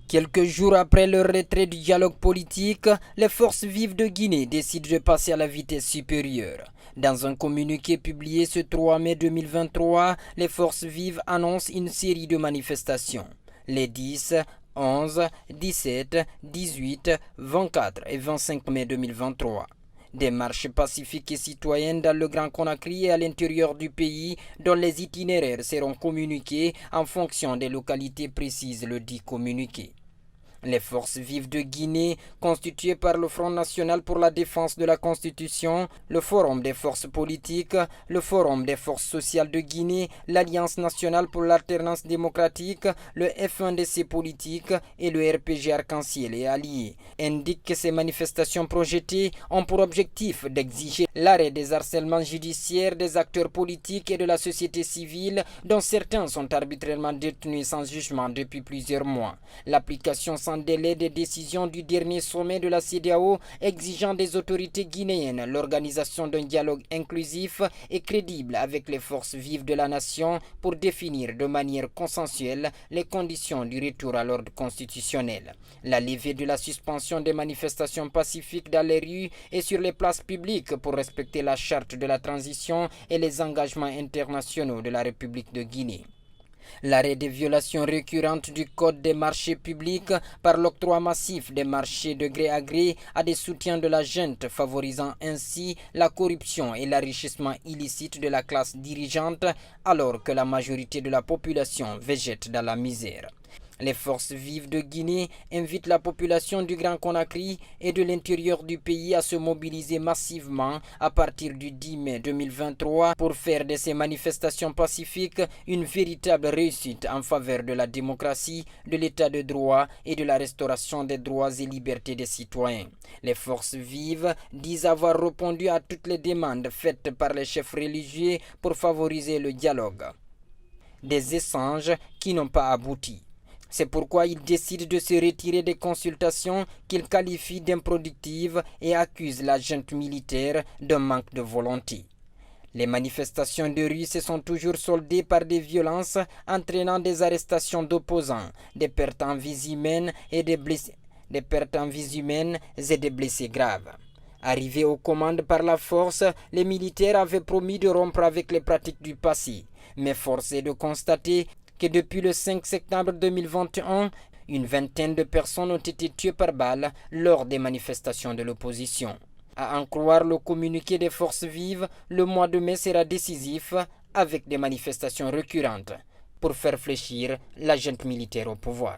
Quelques jours après leur retrait du dialogue politique, les forces vives de Guinée décident de passer à la vitesse supérieure. Dans un communiqué publié ce 3 mai 2023, les forces vives annoncent une série de manifestations. Les 10, 11, 17, 18, 24 et 25 mai 2023. Des marches pacifiques et citoyennes dans le Grand Conakry et à l'intérieur du pays, dont les itinéraires seront communiqués en fonction des localités précises le dit communiqué. Les forces vives de Guinée, constituées par le Front national pour la défense de la Constitution, le Forum des forces politiques, le Forum des forces sociales de Guinée, l'Alliance nationale pour l'alternance démocratique, le F1DC politique et le RPG Arc-en-Ciel et alliés, indiquent que ces manifestations projetées ont pour objectif d'exiger l'arrêt des harcèlements judiciaires des acteurs politiques et de la société civile, dont certains sont arbitrairement détenus sans jugement depuis plusieurs mois. L'application sans délai des décisions du dernier sommet de la CEDEAO exigeant des autorités guinéennes l'organisation d'un dialogue inclusif et crédible avec les forces vives de la nation pour définir de manière consensuelle les conditions du retour à l'ordre constitutionnel. La levée de la suspension des manifestations pacifiques dans les rues et sur les places publiques pour respecter la charte de la transition et les engagements internationaux de la République de Guinée. L'arrêt des violations récurrentes du Code des marchés publics par l'octroi massif des marchés de gré à gré à des soutiens de la junte, favorisant ainsi la corruption et l'enrichissement illicite de la classe dirigeante alors que la majorité de la population végète dans la misère. Les forces vives de Guinée invitent la population du Grand Conakry et de l'intérieur du pays à se mobiliser massivement à partir du 10 mai 2023 pour faire de ces manifestations pacifiques une véritable réussite en faveur de la démocratie, de l'état de droit et de la restauration des droits et libertés des citoyens. Les forces vives disent avoir répondu à toutes les demandes faites par les chefs religieux pour favoriser le dialogue. Des échanges qui n'ont pas abouti. C'est pourquoi ils décident de se retirer des consultations qu'ils qualifient d'improductives et accusent la junte militaire d'un manque de volonté. Les manifestations de rue se sont toujours soldées par des violences entraînant des arrestations d'opposants, des pertes en vies humaines et des blessés graves. Arrivés aux commandes par la force, les militaires avaient promis de rompre avec les pratiques du passé, mais force est de constater que depuis le 5 septembre 2021, une vingtaine de personnes ont été tuées par balle lors des manifestations de l'opposition. À en croire le communiqué des forces vives, le mois de mai sera décisif avec des manifestations récurrentes pour faire fléchir la junte militaire au pouvoir.